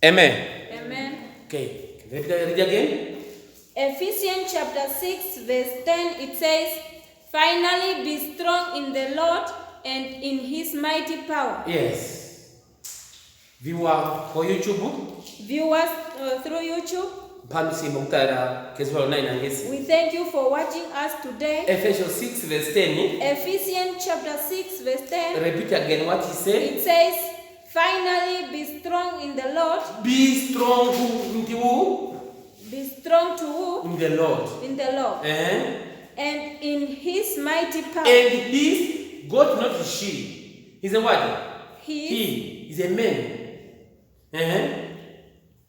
Amen. Amen. Okay. Read again. Ephesians chapter 6 verse 10, it says, "Finally be strong in the Lord and in his mighty power." Yes. Viewer for YouTube. Viewers through YouTube, we thank you for watching us today. Ephesians 6 verse 10. Ephesians chapter 6 verse 10. Repeat again what he said. It says, "Finally be strong in the Lord." Be strong in who? Be strong to who? In the Lord. In the Lord. And in his mighty power. And his, God not she. He's a what? He is a man.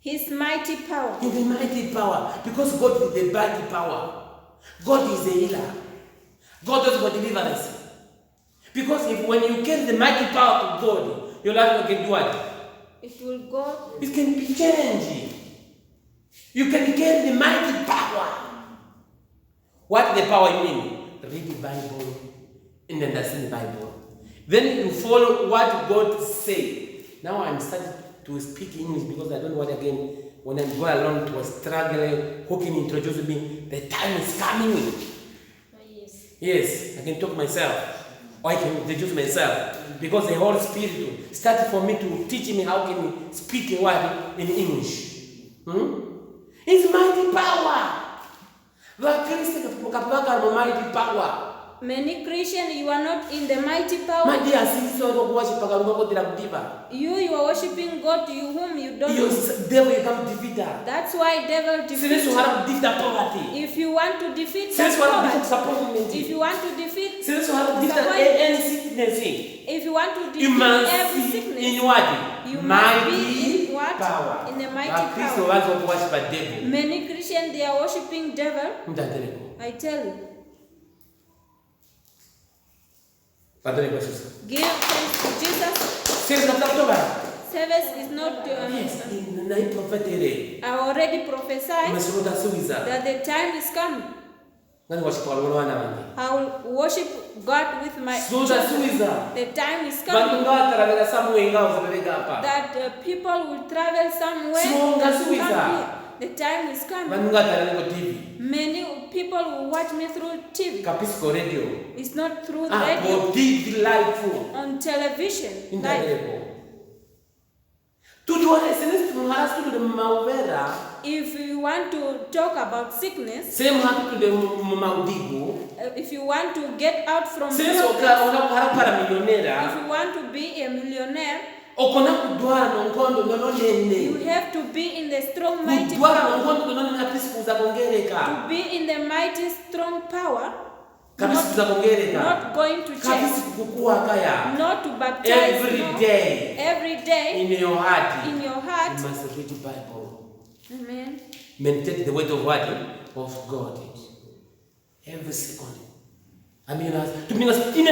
His mighty power. In the mighty power. Because God is the mighty power. God is the healer. God does for deliverance. Because when you get the mighty power of God, your life can do what? It will go. It can be changing. You can get the mighty power. What the power mean? Read the Bible and understand the Bible. Then you follow what God said. Now I'm starting to speak English because I don't want again, when I go along to struggle, who can introduce me? The time is coming. Yes. Yes, I can talk myself. Or I can introduce myself. Because the Holy Spirit started for me to teach me how can speak in what? In English. It's mighty power. Mighty power. Many Christians, you are not in the mighty power. You are worshiping God to whom you don't know. That's why devil defeats. If you want to defeat poverty, if you want to defeat if you want to defeat every sickness, you must be in what? Power. In the mighty power. Many Christians, they are worshiping devil. I tell you. Give thanks to Jesus. Service is not. I already prophesied that the time is coming. I will worship God with my children. The time is coming that people will travel somewhere. The time is coming. Many people will watch me through TV. It's not through radio. On television. If you want to talk about sickness, if you want to get out from sickness, if you want to be a millionaire, you have to be in the strong mighty power. To be in the mighty strong power. Not going to change. Not to baptize. Every day. In your heart. You must read the Bible. Amen. Meditate the word of what? Of God. Every second. I mean, in the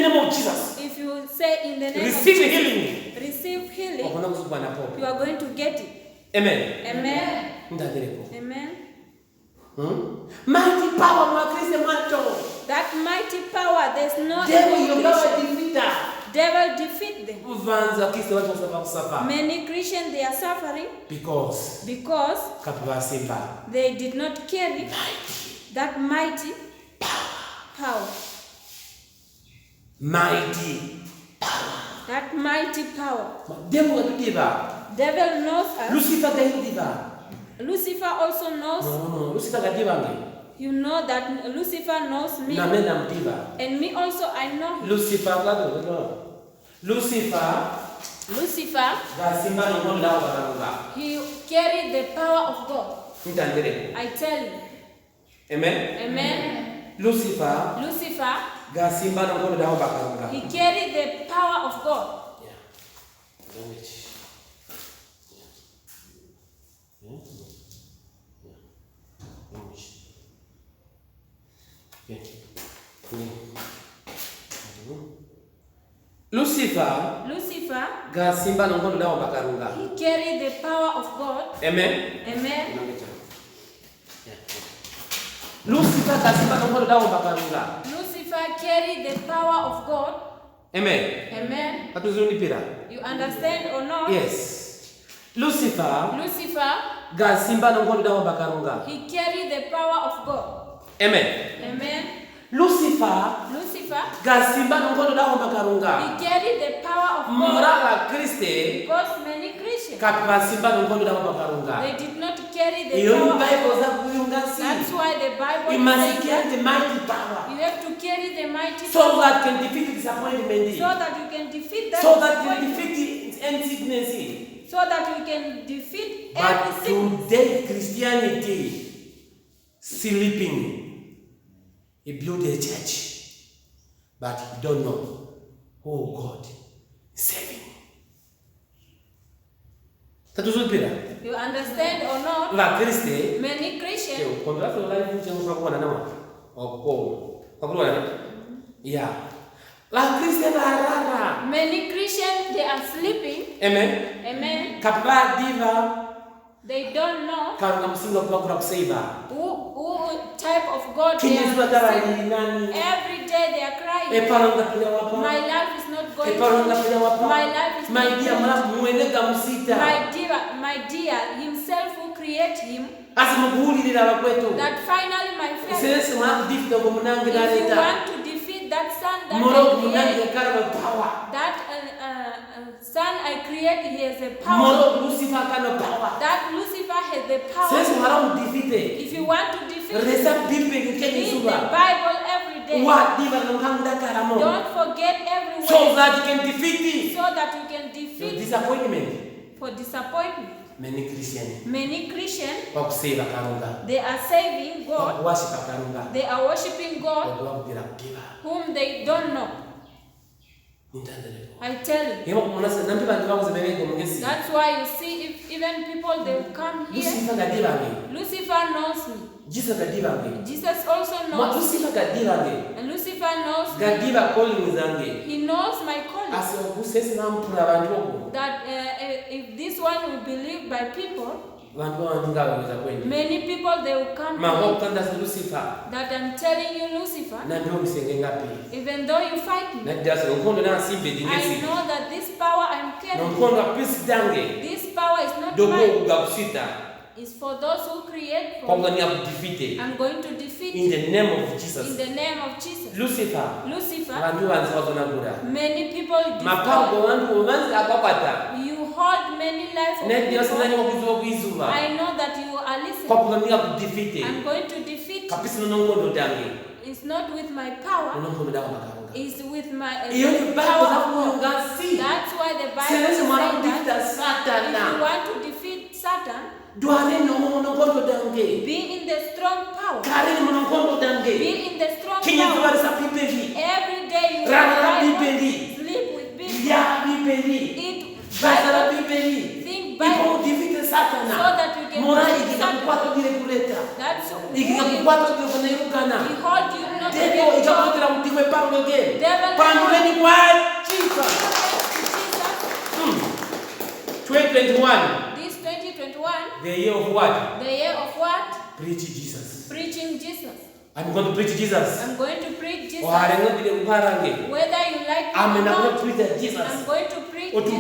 name of Jesus. If you say in the name receive of Jesus, healing. Receive healing. You are going to get it. Amen. Amen. Amen. Mighty power, my Christian matter. That mighty power, there's no devil defeat them. Many Christians, they are suffering because they did not carry that mighty power. Mighty power. That mighty power. Devil knows us. Lucifer also knows. No. Lucifer you know that Lucifer knows me. And me also, I know. Lucifer. He carried the power of God. I tell you. Amen. Lucifer. He carried the power of God. Lucifer. He carried the power of God. Amen. Lucifer carried the power of God. Amen. You understand or not? Yes. Lucifer he carried the power of God. Amen. Lucifer he carried the power of God because many Christians they did not carry the power of God. That's why the Bible says the mighty power. You have to carry the mighty so power that you can defeat disappointment. So that you can defeat that so that you can defeat any sickness. So that we can defeat but every sickness. Today Christianity sleeping. He built a church, but he don't know who God is saving. You understand or not? Many Christians. Many Christians, they are sleeping. Amen. They don't know who type of God they are. Every day they are crying. My life is not going to. My life is not going. My dear, himself who created him. That finally, my friend, if you want to defeat that son son I create, he has a power. That Lucifer has the power. If you want to defeat him, read the Bible every day. Don't forget every word. So that you can defeat him. So that you can defeat disappointment. For disappointment. Many Christians, they are saving God. They are worshiping God whom they don't know. I tell you. That's why you see, if even people they will come here. Lucifer knows me. Jesus also knows me. And Lucifer knows me. He knows my calling. That if this one will believe by people, many people they will come to me. That I'm telling you, Lucifer, even though you fight me, I know that this power I'm carrying, this power is not mine. Is for those who create from me. I'm going to defeat in the name of Jesus. In the name of Jesus. Lucifer. Many people you hold many lives of people. I know that you are listening. I'm going to defeat you. It's not with my power. It's with my power of God. That's why the Bible says that if you want to defeat Satan, be in the strong power. Be in the strong power. Every day you Bible, sleep with people, eat Bible, think Bible, so that you can defeat Satan. That's who he hold you not to get job. Jesus. 2021. The year of what? The year of what? Preaching Jesus. Preaching Jesus. I'm going to preach Jesus. I'm going to preach Jesus. Whether you like it or not, Jesus. I'm going to preach Jesus.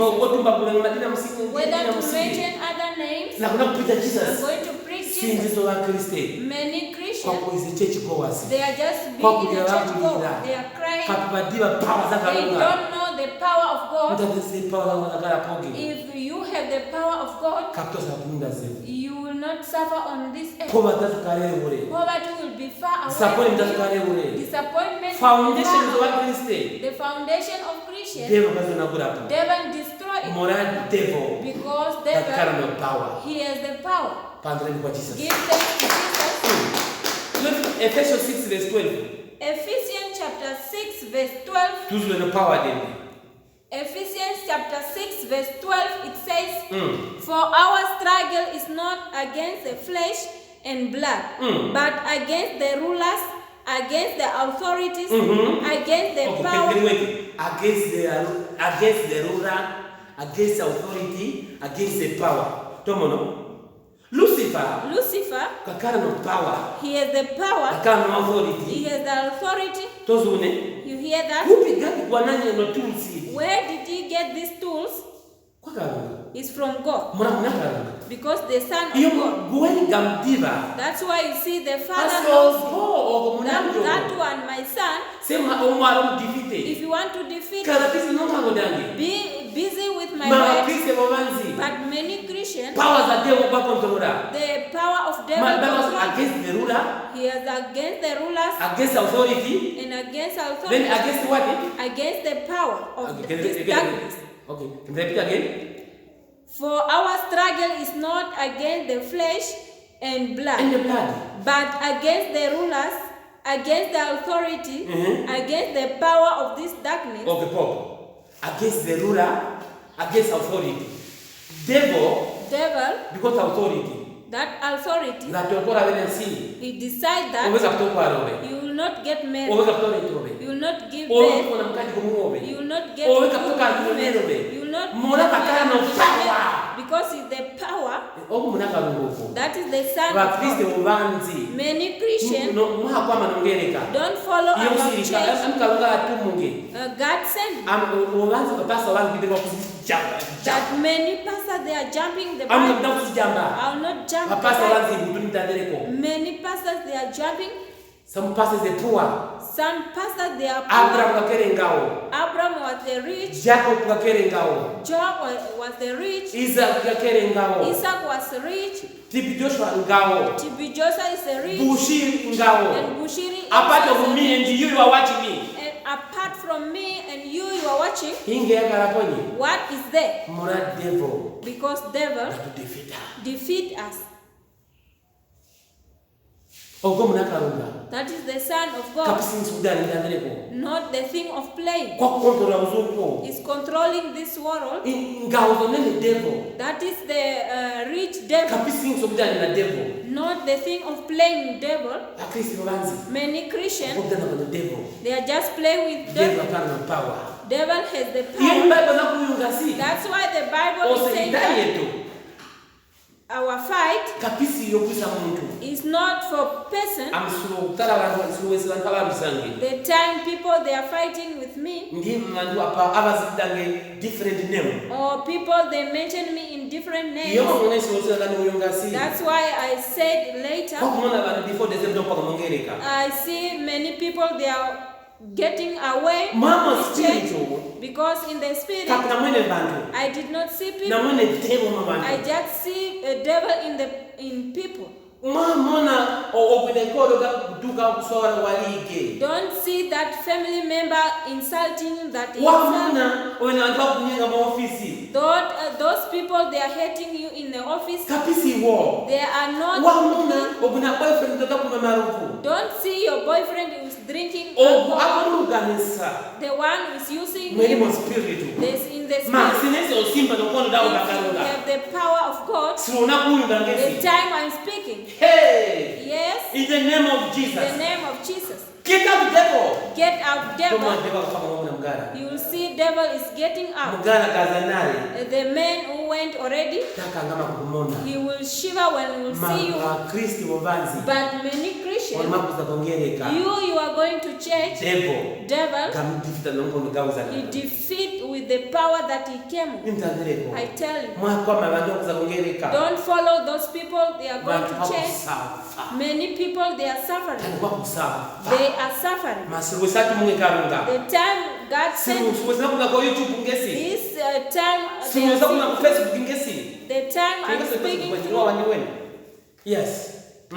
Whether to mention other names, I'm going to preach Jesus. I'm going to preach Jesus. Many Christians, they are just being in the church goers. They are crying. They don't know the power of God. If you have the power of God, you will not suffer on this earth. Poverty will be far away. Disappointment. The foundation of Christians, devil destroy it. Because devil, he has the power. Give thanks to Jesus. Ephesians 6 verse 12. Ephesians chapter 6 verse 12. Ephesians chapter 6 verse 12, it says, For our struggle is not against the flesh and blood, but against the rulers, against the authorities, against the power. Against the ruler, against the authority, against the power. Tomono. Lucifer, power. He has the power. Authority. He has the authority. Tozune. You hear that? Where did he get these tools? is from God. Because the Son of God. That's why you see the Father knows that one, my son. If you want to defeat me, be busy with my word. But many Christians, the power of devil against the ruler. He is against the rulers, against authority, and against authority. Then against what? Against the power of this darkness. Okay, can you repeat again? For our struggle is not against the flesh and blood, but against the rulers, against the authority, against the power of this darkness. Okay, Paul. Against the ruler, against authority. Devil, because authority. That authority, he decides that you will not get married, you will not give birth, you will not get married, you will not get because it's the power. That is the Son of God. Many Christians don't follow our change. God sent that many pastors, they are jumping the Bible. I will not jump the Bible. Many pastors, they are jumping. Some pastors they poor. Some pastors they are poor. Abraham was the rich. Job was the rich. Isaac was rich. TB Joshua is the rich. Bushiri and Bushiri. Apart from me and you are watching me. And apart from me and you are watching. What is there? Devil. Because devil defeat us. That is the Son of God. Not the thing of playing. Is controlling this world. That is the rich devil. Not the thing of playing devil. Many Christians, they are just playing with devil. Devil has the power. That's why the Bible is saying that our fight is not for person. The time people they are fighting with me, or people they mention me in different names. That's why I said later, I see many people they are getting away because in the spirit I did not see people. I just see a devil in people. Don't see that family member insulting that those people they are hating you in the office. They are not. Don't see your boyfriend who is drinking alcohol. The one who is using this in the spirit. You have the power of God. The time I'm speaking. Hey! Yes. In the name of Jesus. In the name of Jesus. Get out, devil. Get out, devil. You will see devil is getting out. The man who went already, he will shiver when he will see you. But many Christians, you are going to church. Devil, he defeat with the power that he came with. I tell you. Don't follow those people. They are going to church. Many people, they are suffering. They are suffering. The time God sent this time, the time I'm speaking through. Yes. The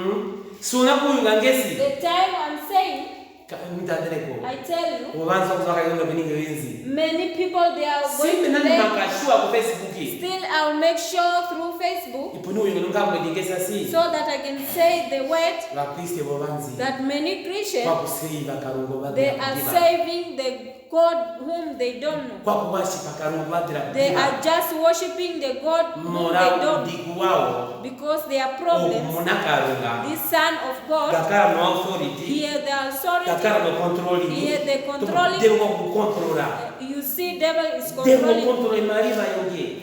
time I'm saying, I tell you, many people they are going to play. Still, I'll make sure through Facebook so that I can say the word that many Christians they are saving the God whom they don't know. They are just worshiping the God whom they don't know because they are problems. This Son of God, he has the authority, he has the controlling. You see, devil is controlling.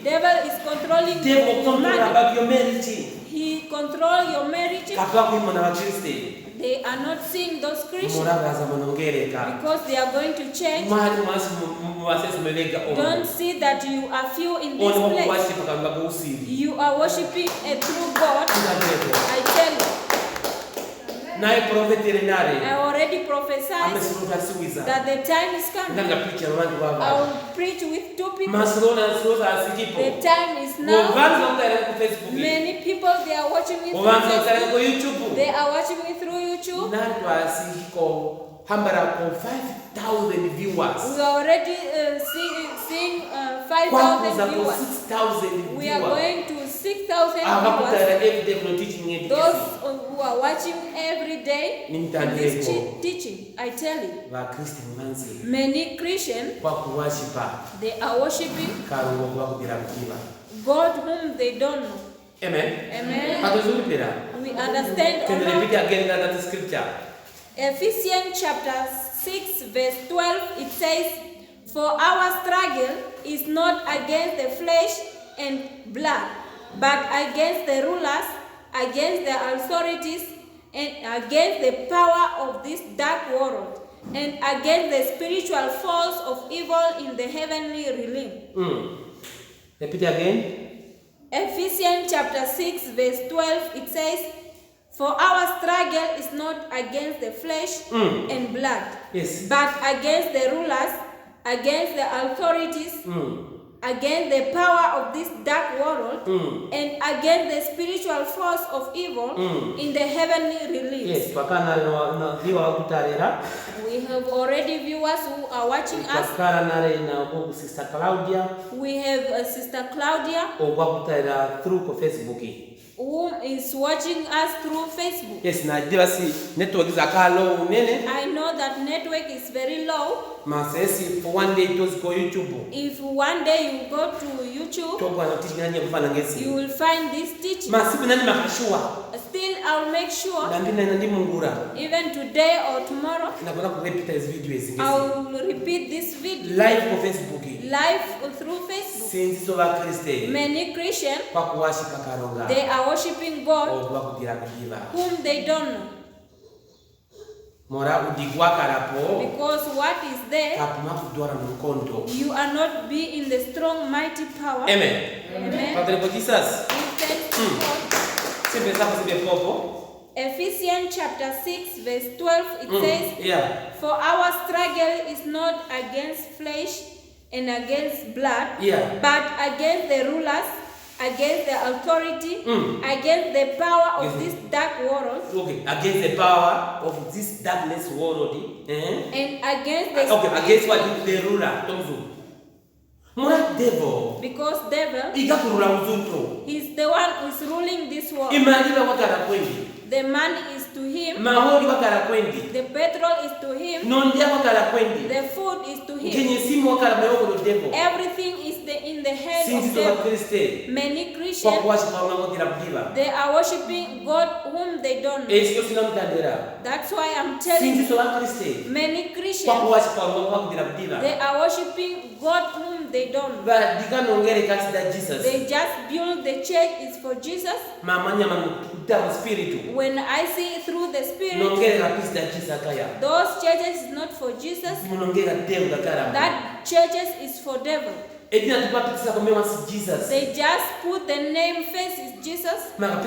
Devil is controlling your marriage. He controls your marriage. They are not seeing those Christians because they are going to change. Don't see that you are few in this place. You are worshiping a true God. I tell you. I already prophesied that the time is coming. I will preach with 2 people. The time is now. Many people, they are watching me through Facebook. They are watching me through YouTube. 5,000 viewers. We are already seeing 5,000 viewers. 6,000 viewers. We are going to 6,000 viewers. Those who are watching every day in this teaching, I tell you, many Christians, they are worshiping God whom they don't know. Amen. Amen. We understand. Can you repeat again that scripture? Ephesians chapter 6 verse 12, it says, "For our struggle is not against the flesh and blood, but against the rulers, against the authorities, and against the power of this dark world, and against the spiritual force of evil in the heavenly realm." Repeat again. Ephesians chapter 6 verse 12, it says, "For our struggle is not against the flesh and blood, yes, but against the rulers, against the authorities, against the power of this dark world, and against the spiritual force of evil in the heavenly realms." Yes, we have already viewers who are watching us. Sister Claudia. We have Sister Claudia through Facebook, who is watching us through Facebook. Yes, network is low. I know that network is very low. For one day to go YouTube. If one day you go to YouTube, you will find this teaching. Still, I'll make sure, even today or tomorrow, I will repeat this video live on Facebook. Live through Facebook. Many Christians, they are worshiping God whom they don't know. Because what is there, you are not be in the strong, mighty power. Amen. Amen. Padre Jesus. Ephesians chapter 6 verse 12, it says, "For our struggle is not against flesh and against blood, but against the rulers, against the authority, against the power of this dark world." Okay, against the power of this darkness world. And against the against what? The ruler. Devil. Because devil, he's the one who is ruling this world. The money is to him. The petrol is to him. The food is to him. Everything is in the hand of devil. Many Christians, they are worshiping God whom they don't know. That's why I'm telling you, many Christians, they are worshiping God whom they don't know. They just build the church is for Jesus. When I see through the Spirit, those churches is not for Jesus. That churches is for devil. They just put the name face is Jesus, but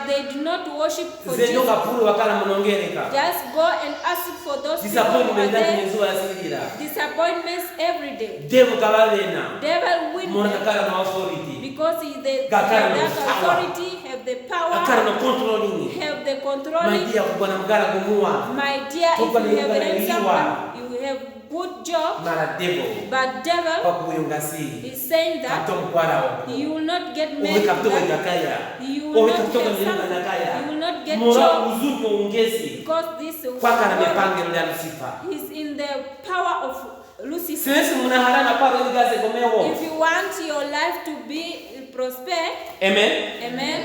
they do not worship for Jesus. Just go and ask for those people who are there. Disappointments every day. Devil wins because he the authority, have the power, have the controlling. My dear, if you have handsome, you have good job, but devil is saying that you will not get married, you will not get something, you will not get job, because this is in the power of Lucifer. If you want your life to be prosper, amen. Amen.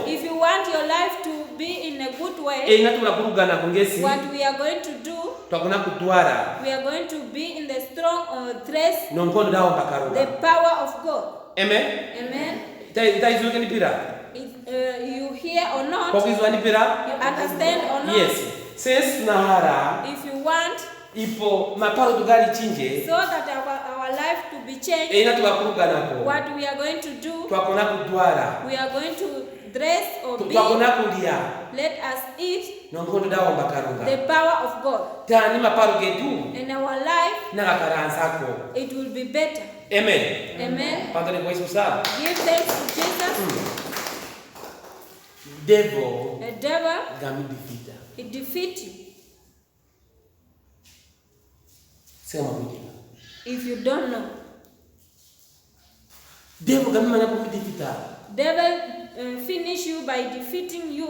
If you want your life to be in a good way, what we are going to do, we are going to be in the strong trace, the power of God. Amen. Amen. You hear or not? Kwa kizwanipira? You understand or not? Yes. Since tunahara. If you want. Ipo maparo tugali chinje. So that our life to be changed. Ina tukakuruga nako. What we are going to do. Twakona kudwara. We are going to dress or be. Twakona kulia. Let us eat. Nongondo dawa mbakarunga. The power of God. Tani maparo getu. In our life. Nakakaransako. It will be better. Amen. Amen. Pantone kwa Yesu sana. Give thanks to Jesus. Devil. The devil. Gami defeater. He defeat you. Sema mwingine. If you don't know. Devil gami manya kwa defeater. Devil finish you by defeating you.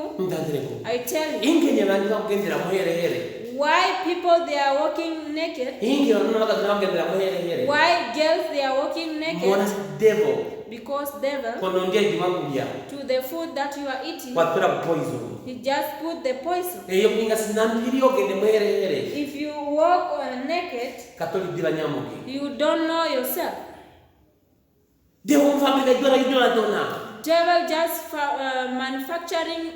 I tell you. Inge nyamanza kugendera muhere here. Why people they are walking naked? Inge wanunaka tunagendera muhere here. Why girls they are walking naked? Mwana devil. Because devil. Konondia idimakulia. To the food that you are eating. Kwa poison. He just put the poison. Eyo kinga sinambiri ogende muhere here. If you walk naked, Katoli dila nyamuki. you don't know yourself. Devil mfamika idora dona. Devil just manufacturing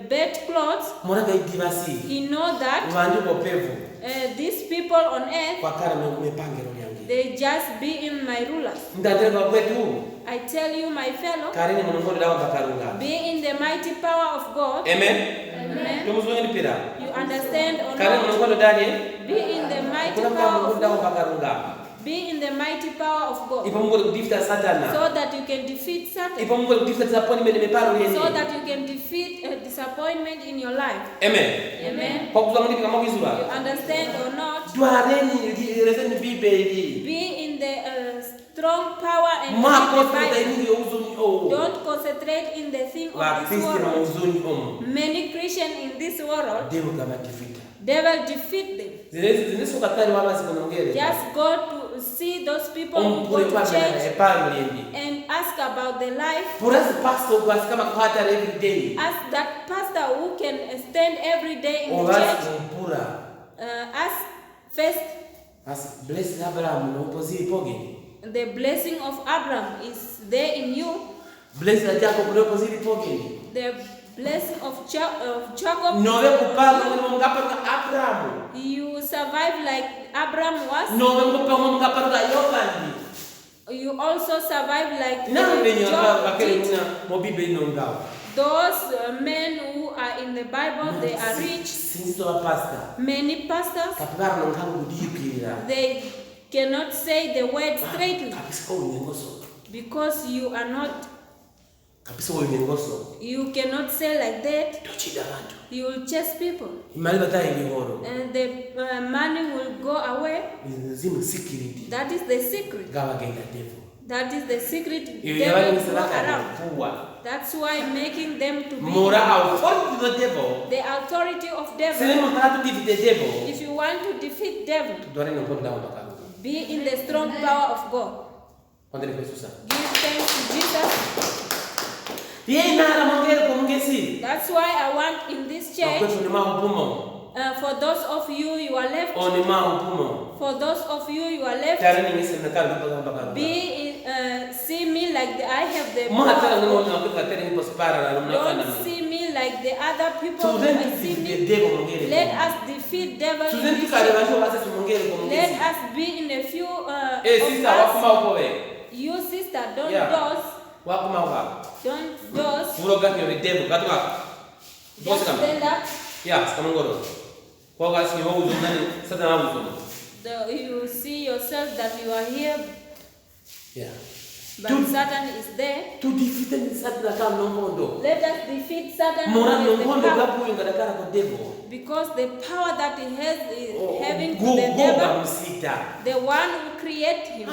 bed clothes. Mwana idivasi. He know that. Wanduko pevu. These people on earth. Kwa kara mepangero yangi. They just be in my rulers. Ndadere kwa kwetu. I tell you, my fellow. Karine munongondo dawa bakarunga. Be in the mighty power of God. Amen. Amen. Tumuzungu nipira. You understand or Karine not? munongondo dani. Be in the mighty Kuna power of dawa God. bakarunga. Be in the mighty power of God. Ipo Mungu kudifita Satana. So that you can defeat Satan. Ipo Mungu kudifita disappointment meparo yeni. So that you can defeat disappointment in your life. Amen. Amen. Kwa kuzamuni kama You wizwa. understand or not? Dwareni rezeni bibeli. Be in the strong power and in Mako the Bible. tutaingi uzuni o. Don't concentrate in the thing Wa of this Kristo na world. uzuni o. Many Christians in this world, Devo kama kifita. devil defeat them. Zinesu katari wala sikonongere. Just go to see those people who go to church and ask about their life. Purasi pastor kwa kama kuhata every day. Ask that pastor who can stand every day in the church. Ask first. As blessed Abraham no pozili poge. The blessing of Abraham is there in you. Blessed Jacob no pozili poge. The blessing of Jacob. No ve kupanga ngapa na Abraham. You survive like Abraham was. No ve kupanga ngapa na Yobandi. You also survive like Job did. Job. Those men who are in the Bible, they are rich. Many pastors, they cannot say the word straightly because you are not. You cannot say like that. You will chase people. And the money will go away. That is the secret. That is the secret. Devil will go around. That's why making them to be the authority of devil. If you want to defeat devil, be in the strong power of God. Give thanks to Jesus. That's why I want in this church. For those of you are left. For those of you are left. See me like I have the power. Don't see me like the other people see me. Let us defeat devil. Let us be in a few of us. You sister, don't doze. Don't doze. Just stand up. You see yourself that you are here. Yeah. But Satan is there. To defeat Satan. Let us defeat Satan. Because the power that he has is having to the devil. The one who created him.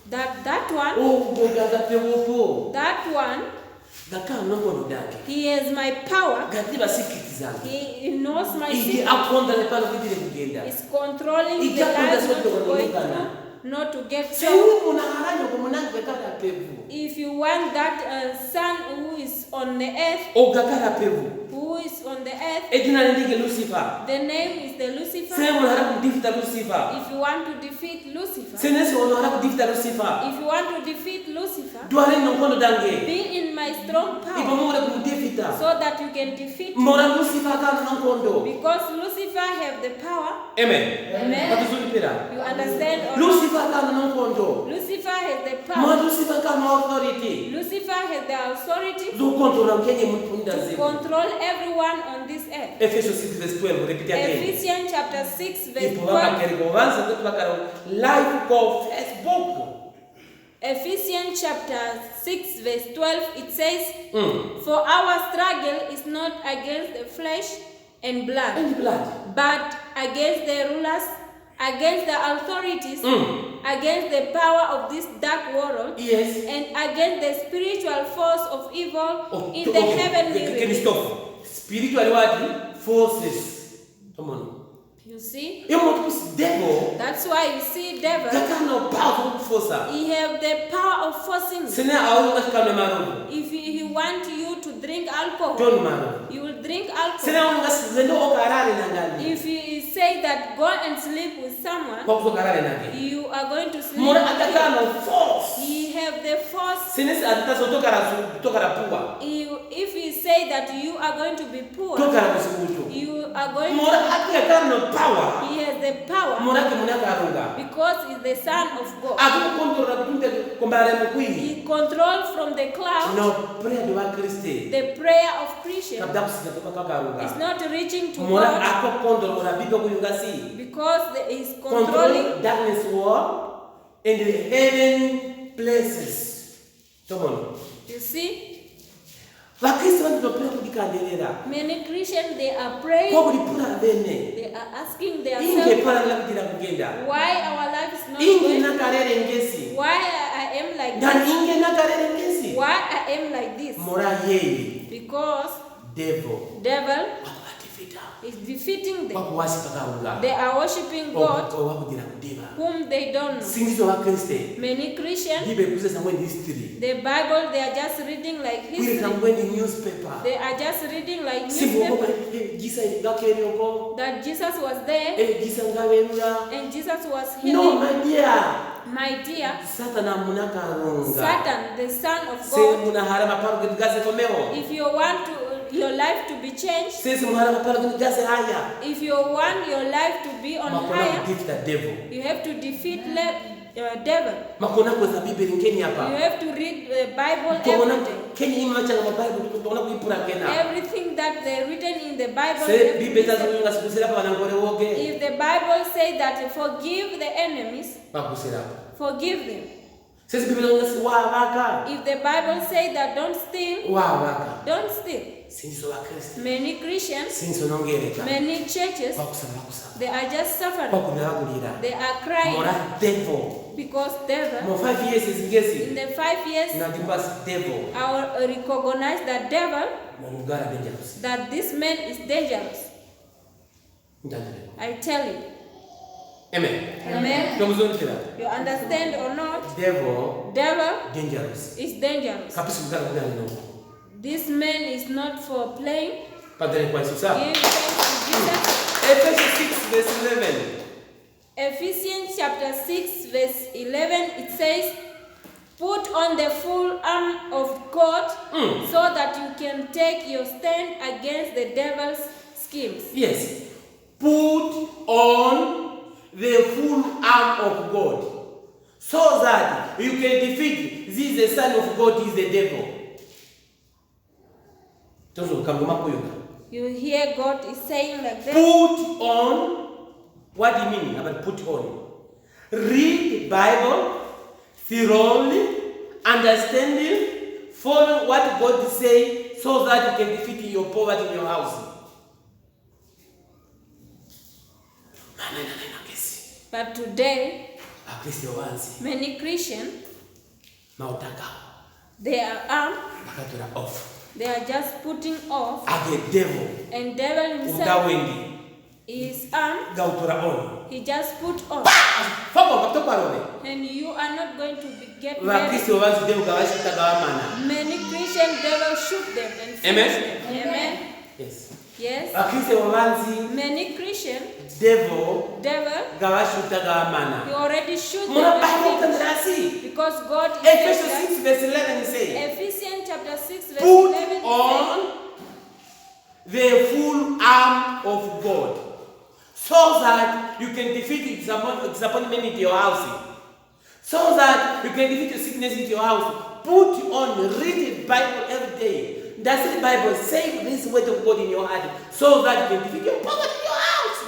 That one. He has my power. He knows my secret. He's controlling the life not to get killed. If you want that son who is on the earth, the name is the Lucifer. If you want to defeat Lucifer, be in my strong power ipomure kumudefita so that you can defeat him. mora Lucifer kana nankondo Because Lucifer have the power. amen Amen. batuzulipira You understand? Or Lucifer kana nankondo Lucifer has the ma power. Lucifer kana authority Lucifer has the authority zokontrola mkenye mutunda to zetu control everyone on this earth. Ephesians 6 verse 12 repeat again Ephesians chapter 6 verse ipo 12. bakari vanza tetu bakara live go Facebook Ephesians chapter 6 verse 12, it says, For our struggle is not against the flesh and blood, but against the rulers, against the authorities, against the power of this dark world, yes, and against the spiritual force of evil in the heavenly realms. Spiritual forces. Come on. You see? Devil. That's why you see devil. He have the power of forcing you. If he want you to drink alcohol, you will drink alcohol. If he say that go and sleep with someone, you are going to sleep with him. He have the force. If he say that you are going to be poor, you are going to he has the power because he's the Son of God. He controls from the cloud the prayer of Christian. It's not reaching to God because he's controlling darkness world and the heaven places. Come on. You see? Many Christians, they are praying. They are asking themselves why our life is not going. Why I am like this. Why I am like this. Because devil is defeating them. They are worshiping God whom they don't know. Many Christians, the Bible, they are just reading like history. They are just reading like newspaper. That Jesus was there and Jesus was healing. No, my dear, Satan, the Son of God, if you want your life to be changed, if you want your life to be on higher, you have to defeat devil. You have to read the Bible every day. Everything that they written in the Bible. If the Bible says that forgive the enemies, forgive them. If the Bible says that don't steal, don't steal. Many Christians, many churches, they are just suffering. They are crying because devil, in the 5 years, I will recognize that devil, that this man is dangerous. I tell you. Amen. Amen. You understand or not? Devil dangerous. Is dangerous. This man is not for playing. Give thanks to Jesus. Ephesians 6 verse 11. Ephesians chapter 6 verse 11, it says, put on the full arm of God so that you can take your stand against the devil's schemes. Yes. Put on the full arm of God so that you can defeat this the son of God is the devil. You hear God is saying like that. Put on. What do you mean about put on? Read Bible thoroughly, understanding, follow what God says so that you can defeat your poverty in your house. But today, many Christians, they are armed. They are just putting off. And devil himself is armed. He just put on. And you are not going to get married. Many Christian devils shoot them and finish them. Amen. Yes. Yes. Many Christian devil he already shoot them because God is verse 11 says, Ephesians chapter 6 verse put 11 on the full arm of God, so that you can defeat disappointment in your house, so that you can defeat your sickness in your house. Put on, read the Bible every day. Does the Bible say this word of God in your heart, so that you can defeat your poverty in your house?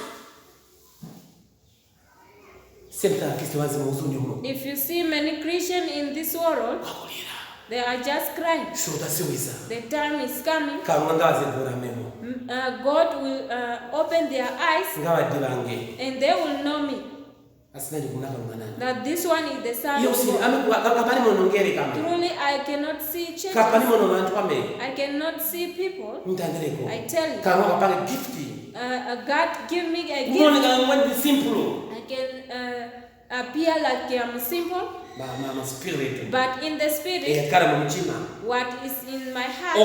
If you see many Christians in this world, they are just crying. The time is coming. God will open their eyes and they will know me. That this one is the Son of God. Truly, I cannot see churches. I cannot see people. I tell you. God give me a gift. I can appear like I'm simple. But in the spirit, what is in my heart,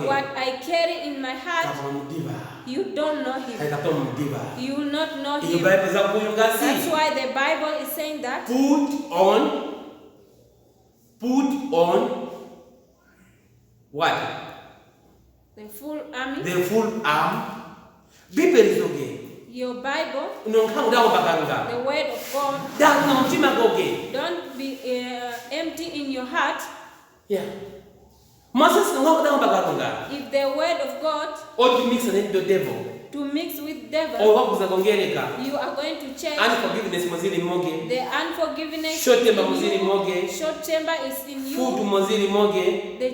what I carry in my heart, you don't know him. You will not know him. That's why the Bible is saying that. Put on what? The full army. The full arm. Bible is okay. Your Bible, the word of God. Don't be empty in your heart. Yeah. If the word of God to mix with the devil, you are going to change. The unforgiveness short temper is in you. is in you. The